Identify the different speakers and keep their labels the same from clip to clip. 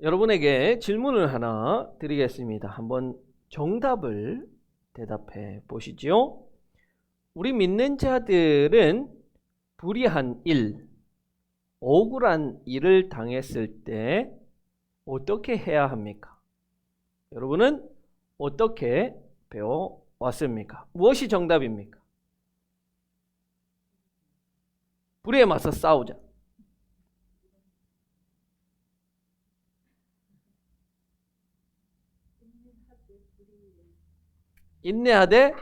Speaker 1: 여러분에게 질문을 하나 드리겠습니다. 한번 정답을 대답해 보시죠. 우리 믿는 자들은 불의한 일, 억울한 일을 당했을 때 어떻게 해야 합니까? 여러분은 어떻게 배워왔습니까? 무엇이 정답입니까? 불의에 맞서 싸우자. 인내하되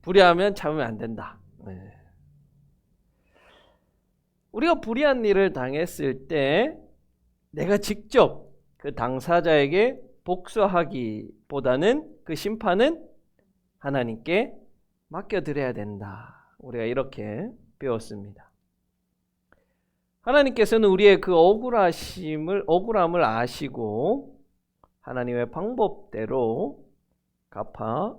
Speaker 1: 불의하면 참으면 안 된다. 네. 우리가 불의한 일을 당했을 때 내가 직접 그 당사자에게 복수하기보다는 그 심판은 하나님께 맡겨드려야 된다. 우리가 이렇게 배웠습니다. 하나님께서는 우리의 그 억울함을 아시고 하나님의 방법대로 갚아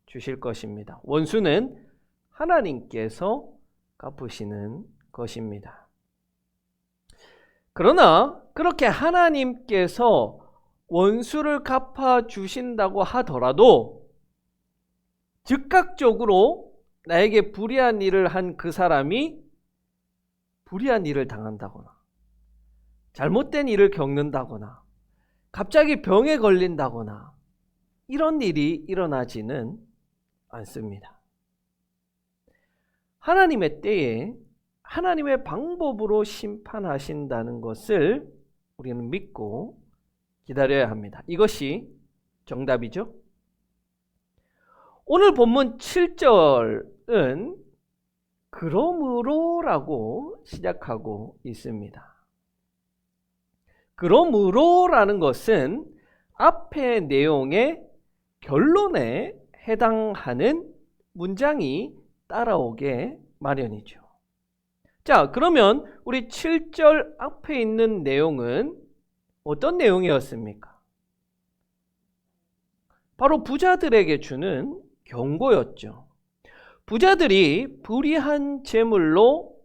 Speaker 1: 주실 것입니다. 원수는 하나님께서 갚으시는 것입니다. 그러나 그렇게 하나님께서 원수를 갚아 주신다고 하더라도 즉각적으로 나에게 불의한 일을 한 그 사람이 불의한 일을 당한다거나 잘못된 일을 겪는다거나 갑자기 병에 걸린다거나 이런 일이 일어나지는 않습니다. 하나님의 때에 하나님의 방법으로 심판하신다는 것을 우리는 믿고 기다려야 합니다. 이것이 정답이죠. 오늘 본문 7절은 그러므로라고 시작하고 있습니다. 그러므로라는 것은 앞의 내용의 결론에 해당하는 문장이 따라오게 마련이죠. 자, 그러면 우리 7절 앞에 있는 내용은 어떤 내용이었습니까? 바로 부자들에게 주는 경고였죠. 부자들이 불의한 재물로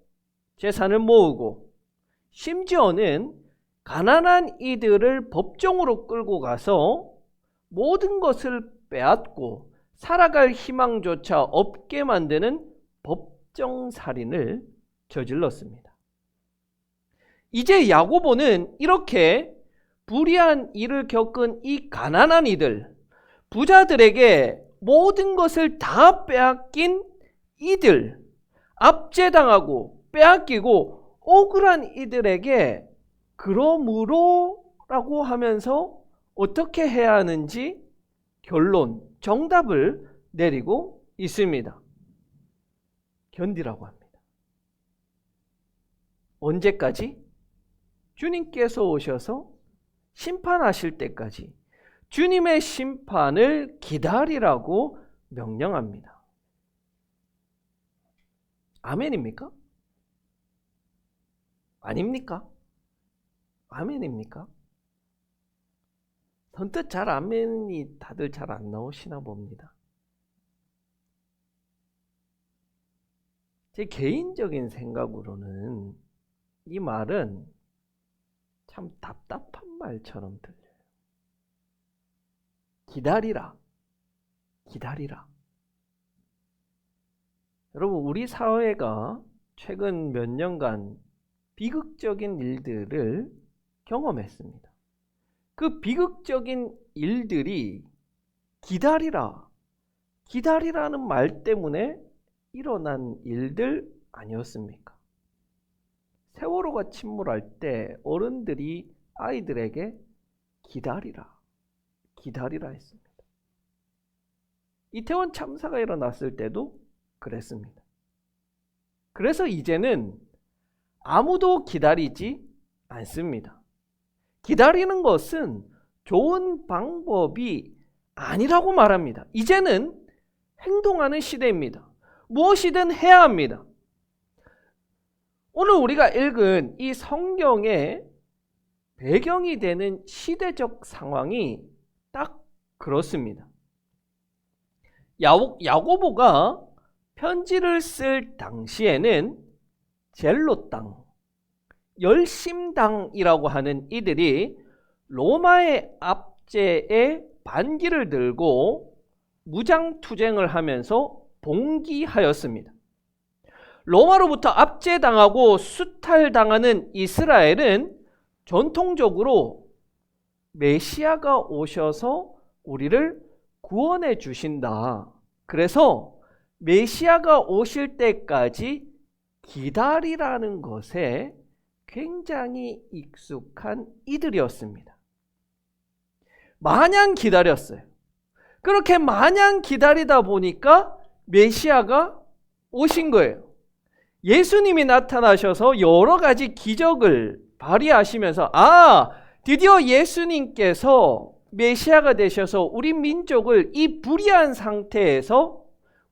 Speaker 1: 재산을 모으고 심지어는 가난한 이들을 법정으로 끌고 가서 모든 것을 빼앗고 살아갈 희망조차 없게 만드는 법정살인을 저질렀습니다. 이제 야고보는 이렇게 불의한 일을 겪은 이 가난한 이들, 부자들에게 모든 것을 다 빼앗긴 이들, 압제당하고 빼앗기고 억울한 이들에게 그러므로라고 하면서 어떻게 해야 하는지 결론, 정답을 내리고 있습니다. 견디라고 합니다. 언제까지? 주님께서 오셔서 심판하실 때까지 주님의 심판을 기다리라고 명령합니다. 아멘입니까? 아닙니까? 아멘입니까? 선뜻 잘 아멘이 다들 잘 안 나오시나 봅니다. 제 개인적인 생각으로는 이 말은 참 답답한 말처럼 들려요. 기다리라. 기다리라. 여러분, 우리 사회가 최근 몇 년간 비극적인 일들을 경험했습니다. 그 비극적인 일들이 기다리라, 기다리라는 말 때문에 일어난 일들 아니었습니까? 세월호가 침몰할 때 어른들이 아이들에게 기다리라, 기다리라 했습니다. 이태원 참사가 일어났을 때도 그랬습니다. 그래서 이제는 아무도 기다리지 않습니다. 기다리는 것은 좋은 방법이 아니라고 말합니다. 이제는 행동하는 시대입니다. 무엇이든 해야 합니다. 오늘 우리가 읽은 이 성경의 배경이 되는 시대적 상황이 딱 그렇습니다. 야고보가 편지를 쓸 당시에는 젤로 땅, 열심당이라고 하는 이들이 로마의 압제에 반기를 들고 무장투쟁을 하면서 봉기하였습니다. 로마로부터 압제당하고 수탈당하는 이스라엘은 전통적으로 메시아가 오셔서 우리를 구원해 주신다. 그래서 메시아가 오실 때까지 기다리라는 것에 굉장히 익숙한 이들이었습니다. 마냥 기다렸어요. 그렇게 마냥 기다리다 보니까 메시아가 오신 거예요. 예수님이 나타나셔서 여러 가지 기적을 발휘하시면서 드디어 예수님께서 메시아가 되셔서 우리 민족을 이 불의한 상태에서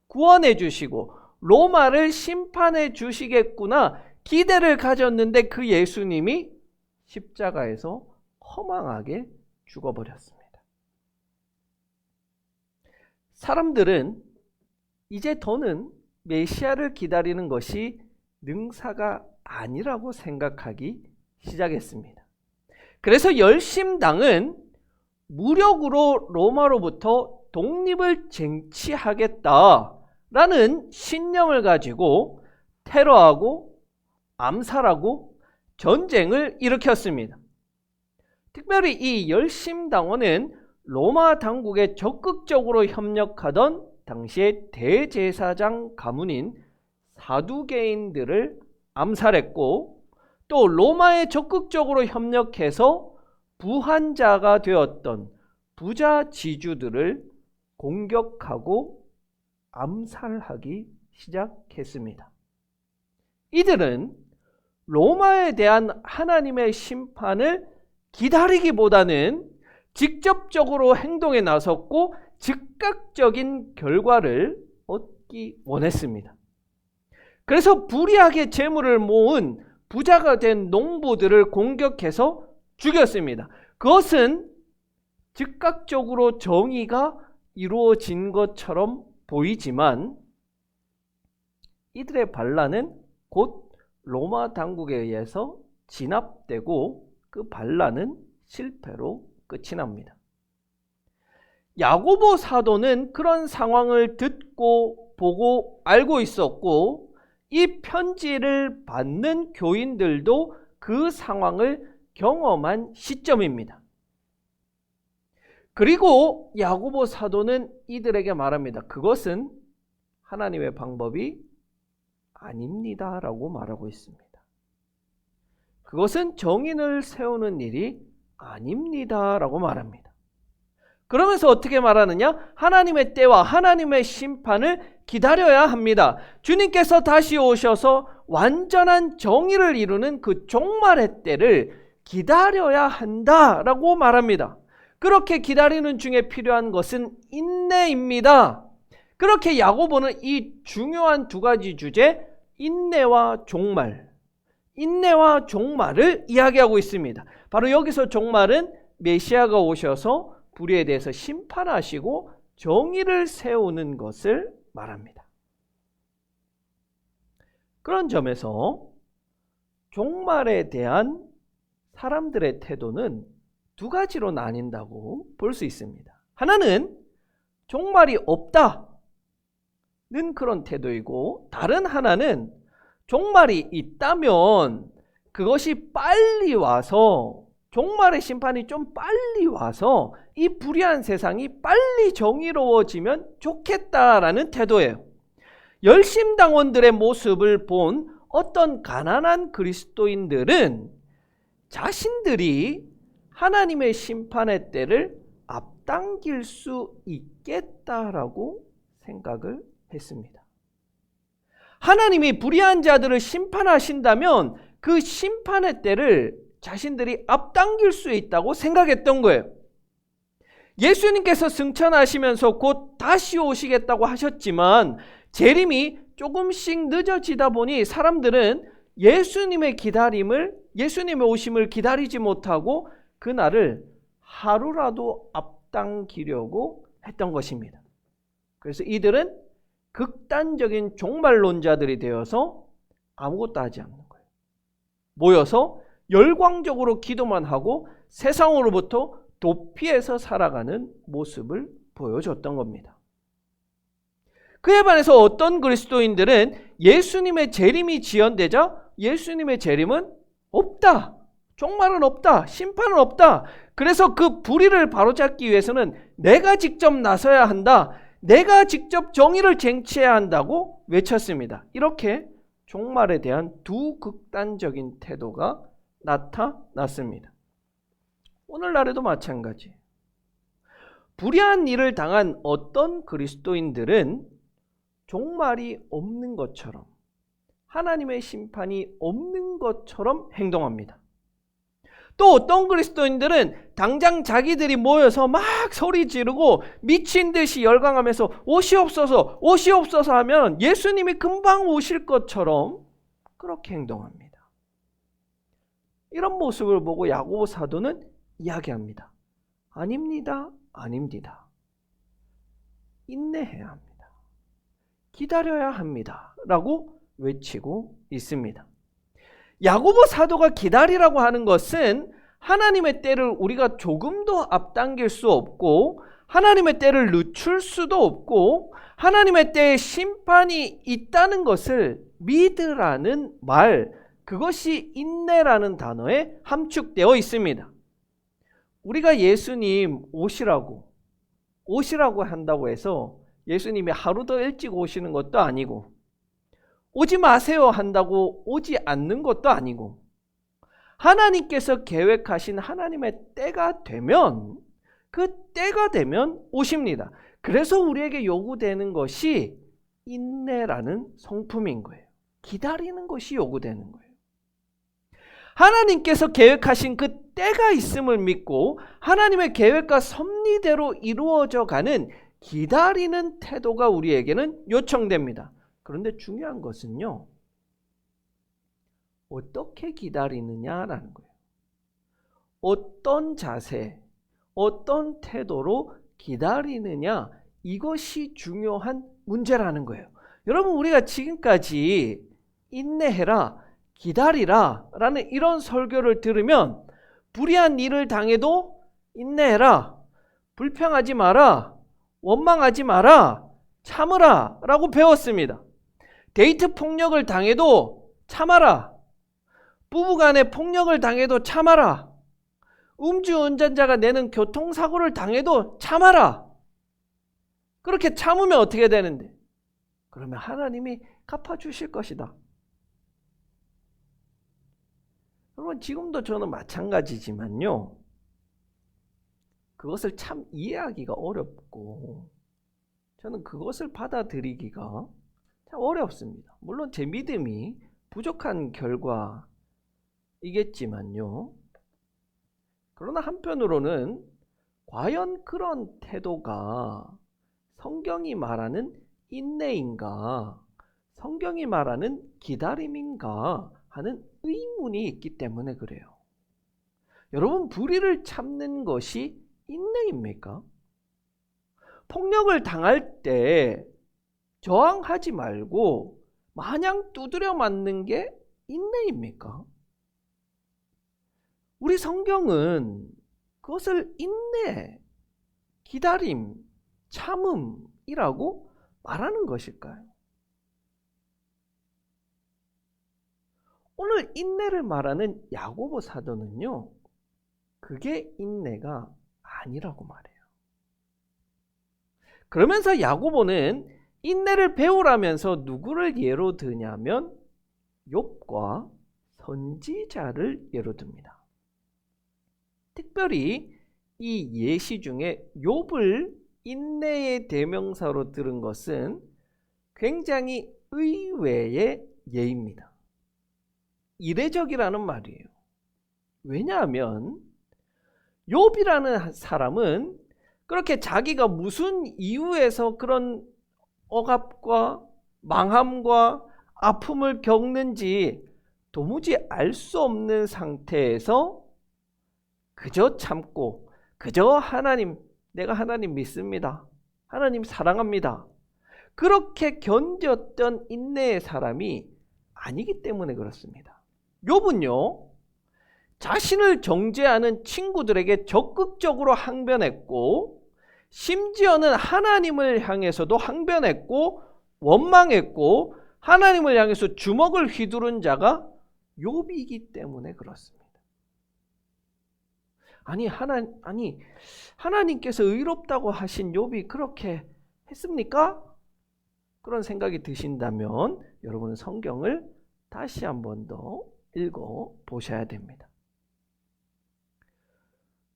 Speaker 1: 구원해 주시고 로마를 심판해 주시겠구나 기대를 가졌는데 그 예수님이 십자가에서 허망하게 죽어버렸습니다. 사람들은 이제 더는 메시아를 기다리는 것이 능사가 아니라고 생각하기 시작했습니다. 그래서 열심당은 무력으로 로마로부터 독립을 쟁취하겠다라는 신념을 가지고 테러하고 암살하고 전쟁을 일으켰습니다. 특별히 이 열심당원은 로마 당국에 적극적으로 협력하던 당시의 대제사장 가문인 사두개인들을 암살했고 또 로마에 적극적으로 협력해서 부한자가 되었던 부자 지주들을 공격하고 암살하기 시작했습니다. 이들은 로마에 대한 하나님의 심판을 기다리기보다는 직접적으로 행동에 나섰고 즉각적인 결과를 얻기 원했습니다. 그래서 불의하게 재물을 모은 부자가 된 농부들을 공격해서 죽였습니다. 그것은 즉각적으로 정의가 이루어진 것처럼 보이지만 이들의 반란은 곧 로마 당국에 의해서 진압되고 그 반란은 실패로 끝이 납니다. 야고보 사도는 그런 상황을 듣고 보고 알고 있었고 이 편지를 받는 교인들도 그 상황을 경험한 시점입니다. 그리고 야고보 사도는 이들에게 말합니다. 그것은 하나님의 방법이 아닙니다 라고 말하고 있습니다. 그것은 정인을 세우는 일이 아닙니다 라고 말합니다. 그러면서 어떻게 말하느냐? 하나님의 때와 하나님의 심판을 기다려야 합니다. 주님께서 다시 오셔서 완전한 정의를 이루는 그 종말의 때를 기다려야 한다라고 말합니다. 그렇게 기다리는 중에 필요한 것은 인내입니다. 그렇게 야고보는 이 중요한 두 가지 주제, 인내와 종말, 인내와 종말을 이야기하고 있습니다. 바로 여기서 종말은 메시아가 오셔서 불의에 대해서 심판하시고 정의를 세우는 것을 말합니다. 그런 점에서 종말에 대한 사람들의 태도는 두 가지로 나뉜다고 볼 수 있습니다. 하나는 종말이 없다는 그런 태도이고 다른 하나는 종말이 있다면 그것이 빨리 와서 종말의 심판이 좀 빨리 와서 이 불의한 세상이 빨리 정의로워지면 좋겠다라는 태도예요. 열심당원들의 모습을 본 어떤 가난한 그리스도인들은 자신들이 하나님의 심판의 때를 앞당길 수 있겠다라고 생각을 했습니다. 하나님이 불의한 자들을 심판하신다면 그 심판의 때를 자신들이 앞당길 수 있다고 생각했던 거예요. 예수님께서 승천하시면서 곧 다시 오시겠다고 하셨지만 재림이 조금씩 늦어지다 보니 사람들은 예수님의 오심을 기다리지 못하고 그날을 하루라도 앞당기려고 했던 것입니다. 그래서 이들은 극단적인 종말론자들이 되어서 아무것도 하지 않는 거예요. 모여서 열광적으로 기도만 하고 세상으로부터 도피해서 살아가는 모습을 보여줬던 겁니다. 그에 반해서 어떤 그리스도인들은 예수님의 재림이 지연되자 예수님의 재림은 없다, 종말은 없다, 심판은 없다, 그래서 그 불의를 바로잡기 위해서는 내가 직접 나서야 한다, 내가 직접 정의를 쟁취해야 한다고 외쳤습니다. 이렇게 종말에 대한 두 극단적인 태도가 나타났습니다. 오늘날에도 마찬가지. 불의한 일을 당한 어떤 그리스도인들은 종말이 없는 것처럼, 하나님의 심판이 없는 것처럼 행동합니다. 또 어떤 그리스도인들은 당장 자기들이 모여서 막 소리 지르고 미친 듯이 열광하면서 오시옵소서, 오시옵소서 하면 예수님이 금방 오실 것처럼 그렇게 행동합니다. 이런 모습을 보고 야고보 사도는 이야기합니다. 아닙니다, 아닙니다. 인내해야 합니다. 기다려야 합니다. 라고 외치고 있습니다. 야고보 사도가 기다리라고 하는 것은 하나님의 때를 우리가 조금도 앞당길 수 없고 하나님의 때를 늦출 수도 없고 하나님의 때에 심판이 있다는 것을 믿으라는 말, 그것이 인내라는 단어에 함축되어 있습니다. 우리가 예수님 오시라고 한다고 해서 예수님이 하루 더 일찍 오시는 것도 아니고 오지 마세요 한다고 오지 않는 것도 아니고 하나님께서 계획하신 하나님의 때가 되면 그 때가 되면 오십니다. 그래서 우리에게 요구되는 것이 인내라는 성품인 거예요. 기다리는 것이 요구되는 거예요. 하나님께서 계획하신 그 때가 있음을 믿고 하나님의 계획과 섭리대로 이루어져 가는 기다리는 태도가 우리에게는 요청됩니다. 그런데 중요한 것은요, 어떻게 기다리느냐라는 거예요. 어떤 자세, 어떤 태도로 기다리느냐, 이것이 중요한 문제라는 거예요. 여러분, 우리가 지금까지 인내해라, 기다리라 라는 이런 설교를 들으면 불의한 일을 당해도 인내해라, 불평하지 마라, 원망하지 마라, 참으라 라고 배웠습니다. 데이트 폭력을 당해도 참아라, 부부간의 폭력을 당해도 참아라, 음주운전자가 내는 교통사고를 당해도 참아라. 그렇게 참으면 어떻게 되는데? 그러면 하나님이 갚아주실 것이다. 여러분, 지금도 저는 마찬가지지만요, 그것을 참 이해하기가 어렵고 저는 그것을 받아들이기가 참 어렵습니다. 물론 제 믿음이 부족한 결과이겠지만요, 그러나 한편으로는 과연 그런 태도가 성경이 말하는 인내인가, 성경이 말하는 기다림인가 하는 의문이 있기 때문에 그래요. 여러분, 불의를 참는 것이 인내입니까? 폭력을 당할 때 저항하지 말고 마냥 두드려 맞는 게 인내입니까? 우리 성경은 그것을 인내, 기다림, 참음이라고 말하는 것일까요? 오늘 인내를 말하는 야고보 사도는요, 그게 인내가 아니라고 말해요. 그러면서 야고보는 인내를 배우라면서 누구를 예로 드냐면 욥과 선지자를 예로 듭니다. 특별히 이 예시 중에 욥을 인내의 대명사로 들은 것은 굉장히 의외의 예입니다. 이례적이라는 말이에요. 왜냐하면 욥이라는 사람은 그렇게 자기가 무슨 이유에서 그런 억압과 망함과 아픔을 겪는지 도무지 알 수 없는 상태에서 그저 참고 그저 하나님, 내가 하나님 믿습니다, 하나님 사랑합니다, 그렇게 견뎠던 인내의 사람이 아니기 때문에 그렇습니다. 욥은요, 자신을 정죄하는 친구들에게 적극적으로 항변했고, 심지어는 하나님을 향해서도 항변했고 원망했고, 하나님을 향해서 주먹을 휘두른 자가 욥이기 때문에 그렇습니다. 아니 하나님께서 의롭다고 하신 욥이 그렇게 했습니까? 그런 생각이 드신다면 여러분은 성경을 다시 한 번 더 읽어 보셔야 됩니다.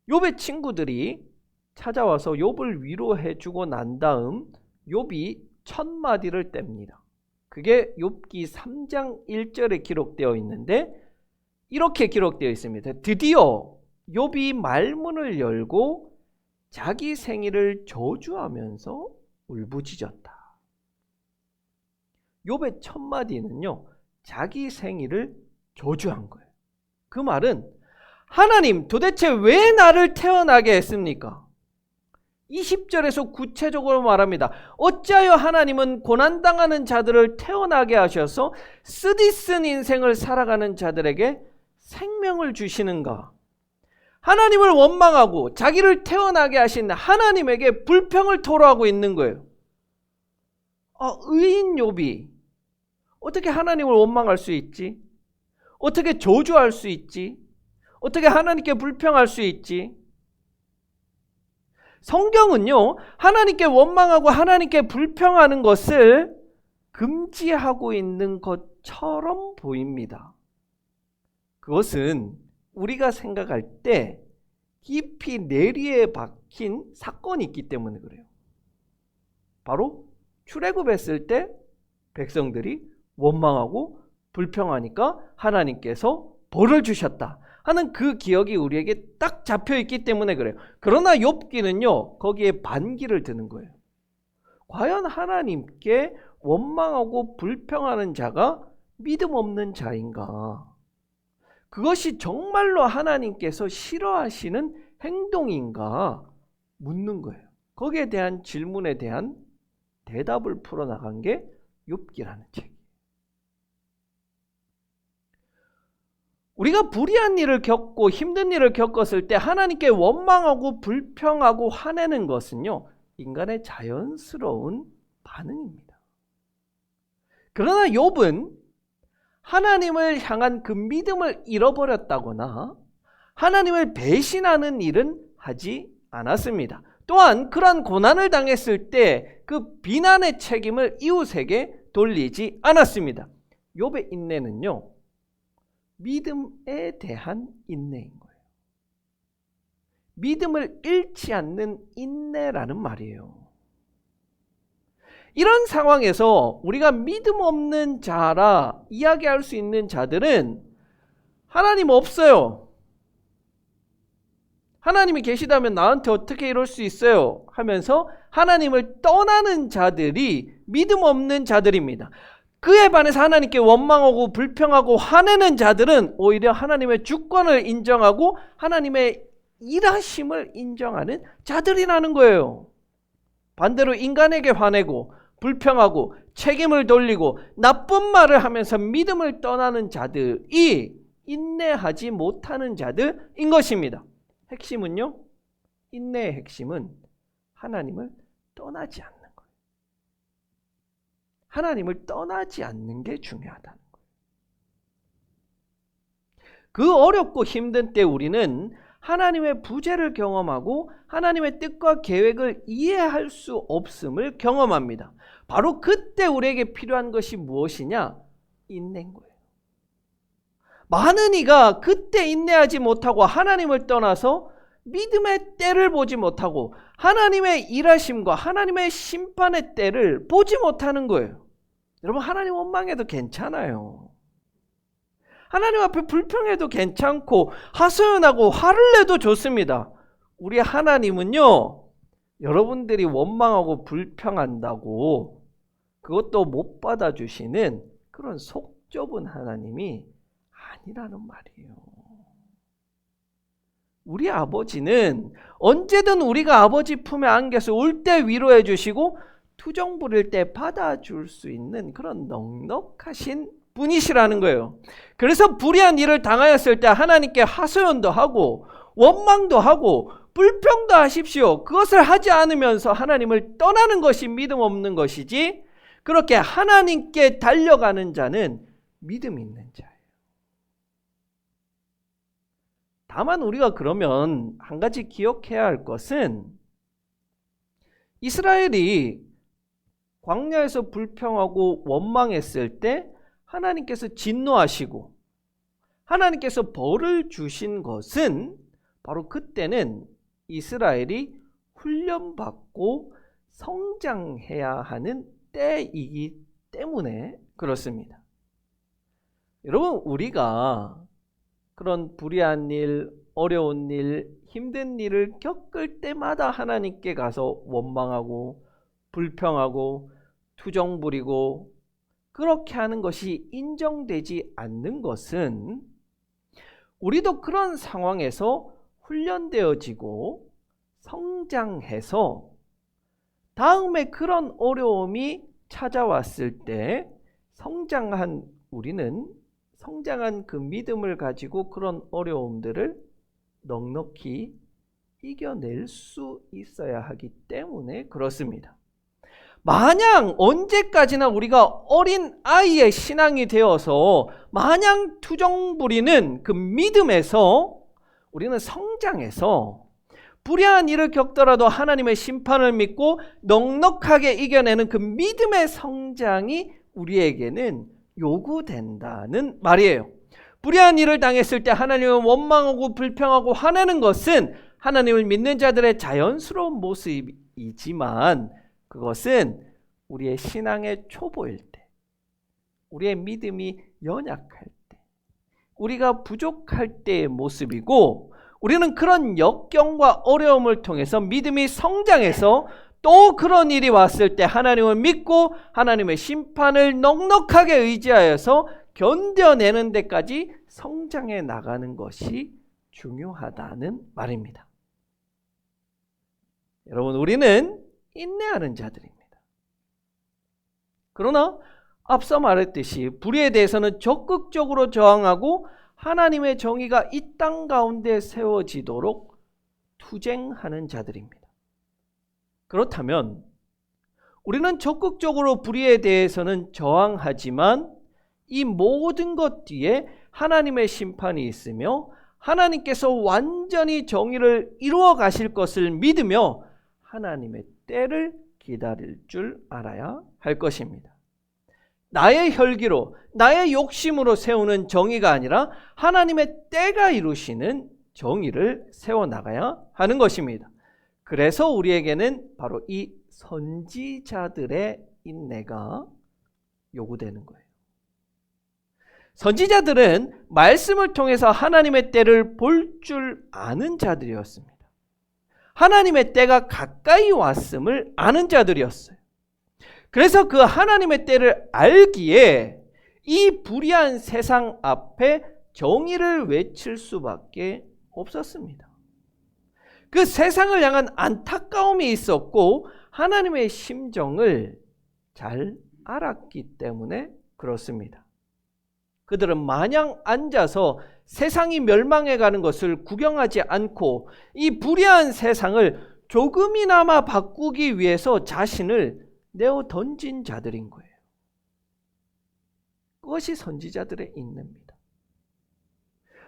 Speaker 1: 욥의 친구들이 찾아와서 욥을 위로해 주고 난 다음 욥이 1000마디를 뗍니다. 그게 욥기 3장 1절에 기록되어 있는데 이렇게 기록되어 있습니다. 드디어 욥이 말문을 열고 자기 생일을 저주하면서 울부짖었다. 욥의 1000마디는요, 자기 생일을 저주한 거예요. 그 말은 하나님 도대체 왜 나를 태어나게 했습니까? 20절에서 구체적으로 말합니다. 어찌하여 하나님은 고난당하는 자들을 태어나게 하셔서 쓰디쓴 인생을 살아가는 자들에게 생명을 주시는가? 하나님을 원망하고 자기를 태어나게 하신 하나님에게 불평을 토로하고 있는 거예요. 의인 욥이 어떻게 하나님을 원망할 수 있지? 어떻게 저주할 수 있지? 어떻게 하나님께 불평할 수 있지? 성경은요, 하나님께 원망하고 하나님께 불평하는 것을 금지하고 있는 것처럼 보입니다. 그것은 우리가 생각할 때 깊이 내리에 박힌 사건이 있기 때문에 그래요. 바로 출애굽했을 때 백성들이 원망하고 불평하니까 하나님께서 벌을 주셨다 하는 그 기억이 우리에게 딱 잡혀 있기 때문에 그래요. 그러나 욥기는요, 거기에 반기를 드는 거예요. 과연 하나님께 원망하고 불평하는 자가 믿음 없는 자인가? 그것이 정말로 하나님께서 싫어하시는 행동인가? 묻는 거예요. 거기에 대한 질문에 대한 대답을 풀어나간 게 욥기라는 책이에요. 우리가 불의한 일을 겪고 힘든 일을 겪었을 때 하나님께 원망하고 불평하고 화내는 것은요, 인간의 자연스러운 반응입니다. 그러나 욥은 하나님을 향한 그 믿음을 잃어버렸다거나 하나님을 배신하는 일은 하지 않았습니다. 또한 그러한 고난을 당했을 때 그 비난의 책임을 이웃에게 돌리지 않았습니다. 욥의 인내는요, 믿음에 대한 인내인 거예요. 믿음을 잃지 않는 인내라는 말이에요. 이런 상황에서 우리가 믿음 없는 자라 이야기할 수 있는 자들은 하나님 없어요. 하나님이 계시다면 나한테 어떻게 이럴 수 있어요? 하면서 하나님을 떠나는 자들이 믿음 없는 자들입니다. 그에 반해서 하나님께 원망하고 불평하고 화내는 자들은 오히려 하나님의 주권을 인정하고 하나님의 일하심을 인정하는 자들이라는 거예요. 반대로 인간에게 화내고 불평하고 책임을 돌리고 나쁜 말을 하면서 믿음을 떠나는 자들이 인내하지 못하는 자들인 것입니다. 핵심은요, 인내의 핵심은 하나님을 떠나지 않는 거예요. 하나님을 떠나지 않는 게 중요하다는 거예요. 그 어렵고 힘든 때 우리는 하나님의 부재를 경험하고 하나님의 뜻과 계획을 이해할 수 없음을 경험합니다. 바로 그때 우리에게 필요한 것이 무엇이냐? 인내인 거예요. 많은 이가 그때 인내하지 못하고 하나님을 떠나서 믿음의 때를 보지 못하고 하나님의 일하심과 하나님의 심판의 때를 보지 못하는 거예요. 여러분, 하나님 원망해도 괜찮아요. 하나님 앞에 불평해도 괜찮고 하소연하고 화를 내도 좋습니다. 우리 하나님은요, 여러분들이 원망하고 불평한다고 그것도 못 받아주시는 그런 속 좁은 하나님이 아니라는 말이에요. 우리 아버지는 언제든 우리가 아버지 품에 안겨서 울 때 위로해 주시고 투정 부릴 때 받아줄 수 있는 그런 넉넉하신 분이시라는 거예요. 그래서 불의한 일을 당하였을 때 하나님께 하소연도 하고 원망도 하고 불평도 하십시오. 그것을 하지 않으면서 하나님을 떠나는 것이 믿음 없는 것이지, 그렇게 하나님께 달려가는 자는 믿음 있는 자예요. 다만 우리가 그러면 한 가지 기억해야 할 것은, 이스라엘이 광야에서 불평하고 원망했을 때 하나님께서 진노하시고 하나님께서 벌을 주신 것은 바로 그때는 이스라엘이 훈련받고 성장해야 하는 때이기 때문에 그렇습니다. 여러분, 우리가 그런 불의한 일, 어려운 일, 힘든 일을 겪을 때마다 하나님께 가서 원망하고 불평하고 투정 부리고 그렇게 하는 것이 인정되지 않는 것은, 우리도 그런 상황에서 훈련되어지고 성장해서 다음에 그런 어려움이 찾아왔을 때 성장한 그 믿음을 가지고 그런 어려움들을 넉넉히 이겨낼 수 있어야 하기 때문에 그렇습니다. 마냥 언제까지나 우리가 어린 아이의 신앙이 되어서 마냥 투정 부리는 그 믿음에서 우리는 성장해서 불의한 일을 겪더라도 하나님의 심판을 믿고 넉넉하게 이겨내는 그 믿음의 성장이 우리에게는 요구된다는 말이에요. 불의한 일을 당했을 때 하나님을 원망하고 불평하고 화내는 것은 하나님을 믿는 자들의 자연스러운 모습이지만, 그것은 우리의 신앙의 초보일 때, 우리의 믿음이 연약할 때, 우리가 부족할 때의 모습이고, 우리는 그런 역경과 어려움을 통해서 믿음이 성장해서 또 그런 일이 왔을 때 하나님을 믿고 하나님의 심판을 넉넉하게 의지하여서 견뎌내는 데까지 성장해 나가는 것이 중요하다는 말입니다. 여러분, 우리는 인내하는 자들입니다. 그러나 앞서 말했듯이 불의에 대해서는 적극적으로 저항하고 하나님의 정의가 이 땅 가운데 세워지도록 투쟁하는 자들입니다. 그렇다면 우리는 적극적으로 불의에 대해서는 저항하지만 이 모든 것 뒤에 하나님의 심판이 있으며 하나님께서 완전히 정의를 이루어 가실 것을 믿으며 하나님의 때를 기다릴 줄 알아야 할 것입니다. 나의 혈기로, 나의 욕심으로 세우는 정의가 아니라 하나님의 때가 이루시는 정의를 세워나가야 하는 것입니다. 그래서 우리에게는 바로 이 선지자들의 인내가 요구되는 거예요. 선지자들은 말씀을 통해서 하나님의 때를 볼 줄 아는 자들이었습니다. 하나님의 때가 가까이 왔음을 아는 자들이었어요. 그래서 그 하나님의 때를 알기에 이 불의한 세상 앞에 정의를 외칠 수밖에 없었습니다. 그 세상을 향한 안타까움이 있었고 하나님의 심정을 잘 알았기 때문에 그렇습니다. 그들은 마냥 앉아서 세상이 멸망해가는 것을 구경하지 않고 이 불의한 세상을 조금이나마 바꾸기 위해서 자신을 내어 던진 자들인 거예요. 그것이 선지자들의 인내입니다.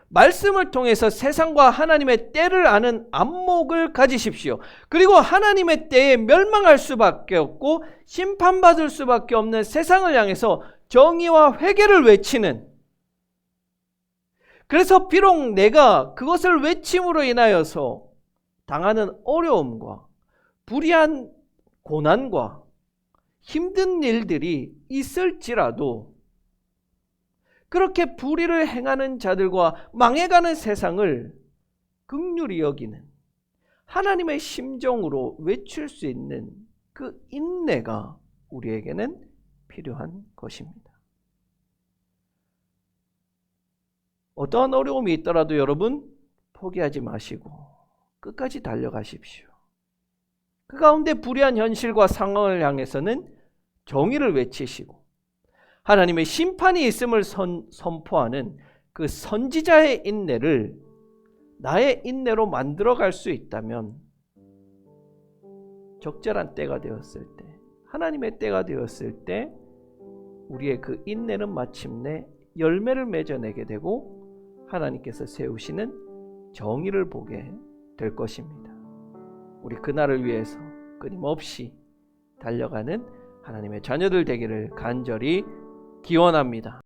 Speaker 1: 말씀을 통해서 세상과 하나님의 때를 아는 안목을 가지십시오. 그리고 하나님의 때에 멸망할 수밖에 없고 심판받을 수밖에 없는 세상을 향해서 정의와 회개를 외치는, 그래서 비록 내가 그것을 외침으로 인하여서 당하는 어려움과 불의한 고난과 힘든 일들이 있을지라도 그렇게 불의를 행하는 자들과 망해가는 세상을 긍휼히 여기는 하나님의 심정으로 외칠 수 있는 그 인내가 우리에게는 필요한 것입니다. 어떠한 어려움이 있더라도 여러분 포기하지 마시고 끝까지 달려가십시오. 그 가운데 불의한 현실과 상황을 향해서는 정의를 외치시고 하나님의 심판이 있음을 선포하는 그 선지자의 인내를 나의 인내로 만들어갈 수 있다면, 적절한 때가 되었을 때, 하나님의 때가 되었을 때 우리의 그 인내는 마침내 열매를 맺어내게 되고 하나님께서 세우시는 정의를 보게 될 것입니다. 우리 그날을 위해서 끊임없이 달려가는 하나님의 자녀들 되기를 간절히 기원합니다.